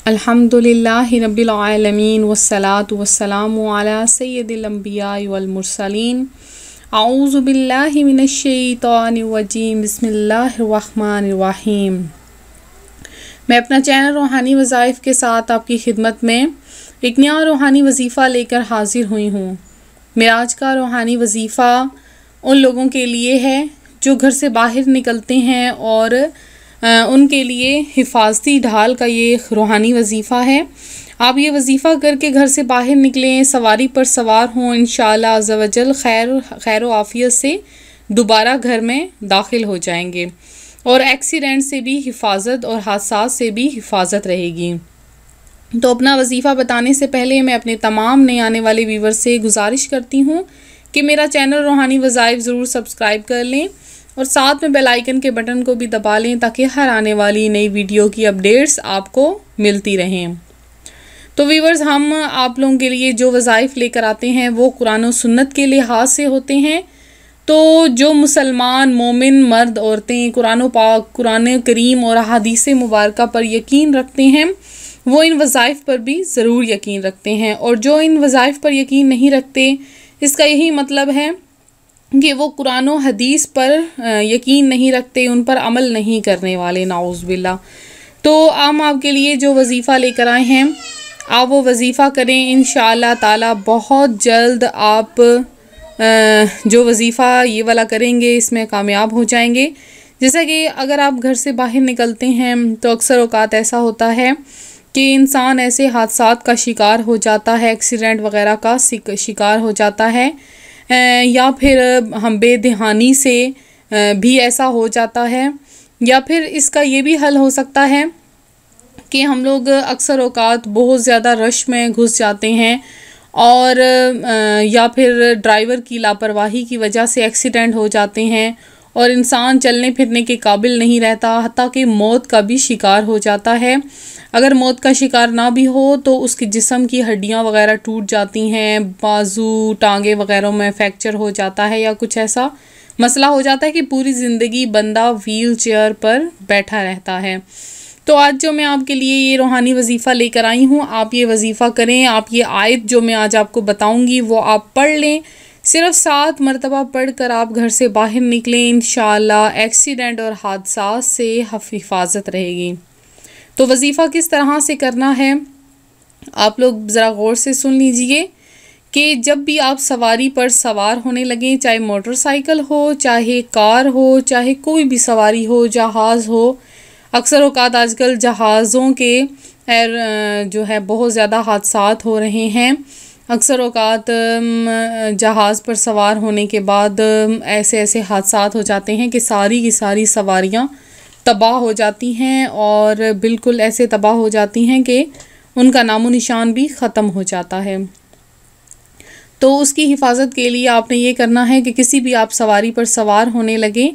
अल्हम्दुलिल्लाहि रब्बिल आलमीन वस्सलातु वस्सलामु अला सय्यिदिल अंबिया वल मुरसलीन। औज़ु बिल्लाहि मिनश शैतानिर रजीम। बिस्मिल्लाहिर रहमानिर रहीम। मैं अपना चैनल रूहानी वज़ाइफ़ के साथ आपकी खिदमत में एक नया रूहानी वजीफ़ा लेकर हाजिर हुई हूँ। मेरा आज का रूहानी वजीफ़ा उन लोगों के लिए है जो घर से बाहर निकलते हैं और उनके लिए हिफाजती ढाल का ये रूहानी वजीफ़ा है। आप ये वजीफ़ा करके घर से बाहर निकलें, सवारी पर सवार हों, इंशाअल्लाह अज़्ज़ा वजल खैर व आफ़ियत से दोबारा घर में दाखिल हो जाएंगे और एक्सीडेंट से भी हिफाजत और हादसा से भी हिफाजत रहेगी। तो अपना वजीफ़ा बताने से पहले मैं अपने तमाम नए आने वाले व्यूवर से गुजारिश करती हूँ कि मेरा चैनल रूहानी वज़ाइफ़ ज़रूर सब्सक्राइब कर लें और साथ में बेल आइकन के बटन को भी दबा लें ताकि हर आने वाली नई वीडियो की अपडेट्स आपको मिलती रहें। तो व्यूवर्स, हम आप लोगों के लिए जो वज़ाइफ़ लेकर आते हैं वो कुरान और सुन्नत के लिहाज से होते हैं। तो जो मुसलमान मोमिन मर्द औरतें कुरान करीम और अहादीस मुबारका पर यकीन रखते हैं वो इन वज़ाइफ़ पर भी ज़रूर यकीन रखते हैं, और जो इन वज़ाइफ़ पर यकीन नहीं रखते इसका यही मतलब है कि वो कुरान और हदीस पर यकीन नहीं रखते, उन पर अमल नहीं करने वाले, नाउज़ बिल्लाह। तो हम आपके लिए जो वजीफ़ा लेकर आए हैं आप वो वजीफ़ा करें, इंशाअल्लाह ताला बहुत जल्द आप जो वजीफ़ा ये वाला करेंगे इसमें कामयाब हो जाएंगे। जैसा कि अगर आप घर से बाहर निकलते हैं तो अक्सर औक़ात ऐसा होता है कि इंसान ऐसे हादसात का शिकार हो जाता है, एक्सीडेंट वग़ैरह का शिकार हो जाता है, या फिर हम बेध्यानी से भी ऐसा हो जाता है, या फिर इसका ये भी हल हो सकता है कि हम लोग अक्सर औक़ात बहुत ज़्यादा रश में घुस जाते हैं और या फिर ड्राइवर की लापरवाही की वजह से एक्सीडेंट हो जाते हैं और इंसान चलने फिरने के काबिल नहीं रहता, हत्ता कि मौत का भी शिकार हो जाता है। अगर मौत का शिकार ना भी हो तो उसके जिस्म की हड्डियां वगैरह टूट जाती हैं, बाजू टांगे वगैरह में फ्रैक्चर हो जाता है या कुछ ऐसा मसला हो जाता है कि पूरी ज़िंदगी बंदा व्हील चेयर पर बैठा रहता है। तो आज जो मैं आपके लिए ये रूहानी वजीफ़ा लेकर आई हूँ आप ये वजीफ़ा करें। आप ये आयत जो मैं आज आपको बताऊँगी वो आप पढ़ लें, सिर्फ 7 मरतबा पढ़कर आप घर से बाहर निकलें, इंशाअल्लाह एक्सीडेंट और हादसा से हिफाजत रहेगी। तो वजीफ़ा किस तरह से करना है आप लोग ज़रा गौर से सुन लीजिए कि जब भी आप सवारी पर सवार होने लगें, चाहे मोटरसाइकिल हो, चाहे कार हो, चाहे कोई भी सवारी हो, जहाज़ हो, अक्सर औक़ात आजकल जहाज़ों के जो है बहुत ज़्यादा हादसात हो रहे हैं। अक्सर औक़ात जहाज़ पर सवार होने के बाद ऐसे ऐसे हादसात हो जाते हैं कि सारी की सारी सवारियाँ तबाह हो जाती हैं और बिल्कुल ऐसे तबाह हो जाती हैं कि उनका नामो निशान भी ख़त्म हो जाता है। तो उसकी हिफाजत के लिए आपने ये करना है कि किसी भी आप सवारी पर सवार होने लगें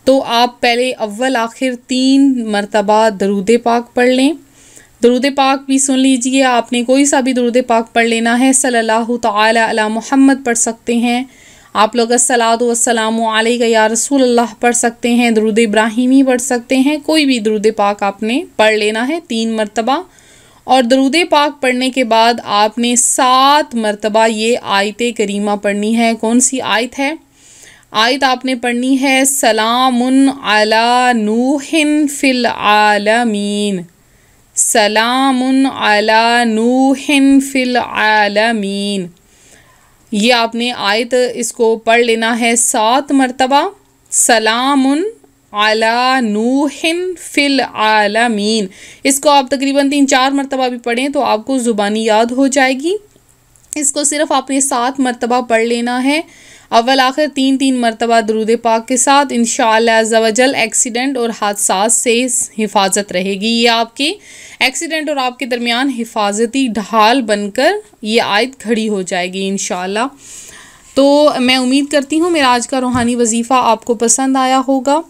तो आप पहले अव्वल आखिर 3 मरतबा दरूद पाक पढ़ लें। दरूद पाक भी सुन लीजिए, आपने कोई सा भी दरूद पाक पढ़ लेना है। सल्लल्लाहु तआला अला मुहम्मद पढ़ सकते हैं आप लोग, अस्सलातु वस्सलामु अलैका या रसूल अल्लाह पढ़ सकते हैं, दरूद इब्राहिमी पढ़ सकते हैं, कोई भी दरूद पाक आपने पढ़ लेना है 3 मरतबा। और दरूद पाक पढ़ने के बाद आपने 7 मरतबा ये आयत करीमा पढ़नी है। कौन सी आयत है? आयत आपने पढ़नी है सलामुन अला नूहिन फिल आलमीन, सलामुन अला नूहिन फिल आलमीन। ये आपने आयत इसको पढ़ लेना है 7 मरतबा, सलामुन अला नूहिन फिल आलमीन। इसको आप तकरीबन 3-4 मरतबा भी पढ़ें तो आपको ज़ुबानी याद हो जाएगी। इसको सिर्फ आपने 7 मरतबा पढ़ लेना है, अव्वल आखिर 3-3 मरतबा दरूद पाक के साथ। इंशाअल्लाह अज़्ज़ा वजल एक्सीडेंट और हादसात से हिफाजत रहेगी। ये आपके एक्सीडेंट और आपके दरमियान हिफाजती ढाल बनकर ये आयत खड़ी हो जाएगी इंशाअल्लाह। तो मैं उम्मीद करती हूँ मेरा आज का रूहानी वजीफ़ा आपको पसंद आया होगा।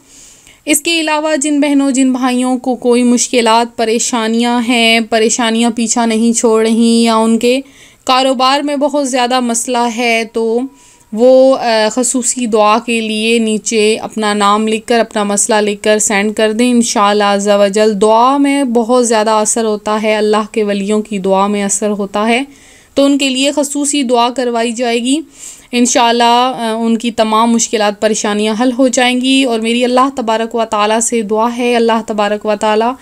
इसके अलावा जिन बहनों जिन भाइयों को कोई मुश्किलात परेशानियाँ हैं, परेशानियाँ पीछा नहीं छोड़ रही, या उनके कारोबार में बहुत ज़्यादा मसला है तो वो ख़ुसूसी दुआ के लिए नीचे अपना नाम लिखकर, अपना मसला लिखकर सेंड कर दें। इंशाअल्लाह अज़्ज़ा वजल दुआ में बहुत ज़्यादा असर होता है, अल्लाह के वलियों की दुआ में असर होता है, तो उनके लिए ख़ुसूसी दुआ करवाई जाएगी। इंशाअल्लाह उनकी तमाम मुश्किलात परेशानियां हल हो जाएंगी। और मेरी अल्लाह तबारक व ताला से दुआ है, अल्लाह तबारक व ताला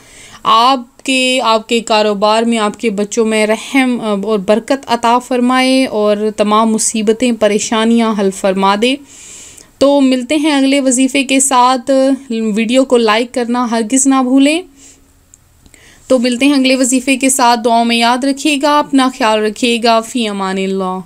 आपके कारोबार में, आपके बच्चों में रहम और बरकत अता फ़रमाए और तमाम मुसीबतें परेशानियां हल फरमा दे। तो मिलते हैं अगले वजीफ़े के साथ। वीडियो को लाइक करना हरगिज़ ना भूलें। तो मिलते हैं अगले वजीफ़े के साथ। दुआओं में याद रखिएगा, अपना ख्याल रखिएगा। फ़ी अमानिल्लाह।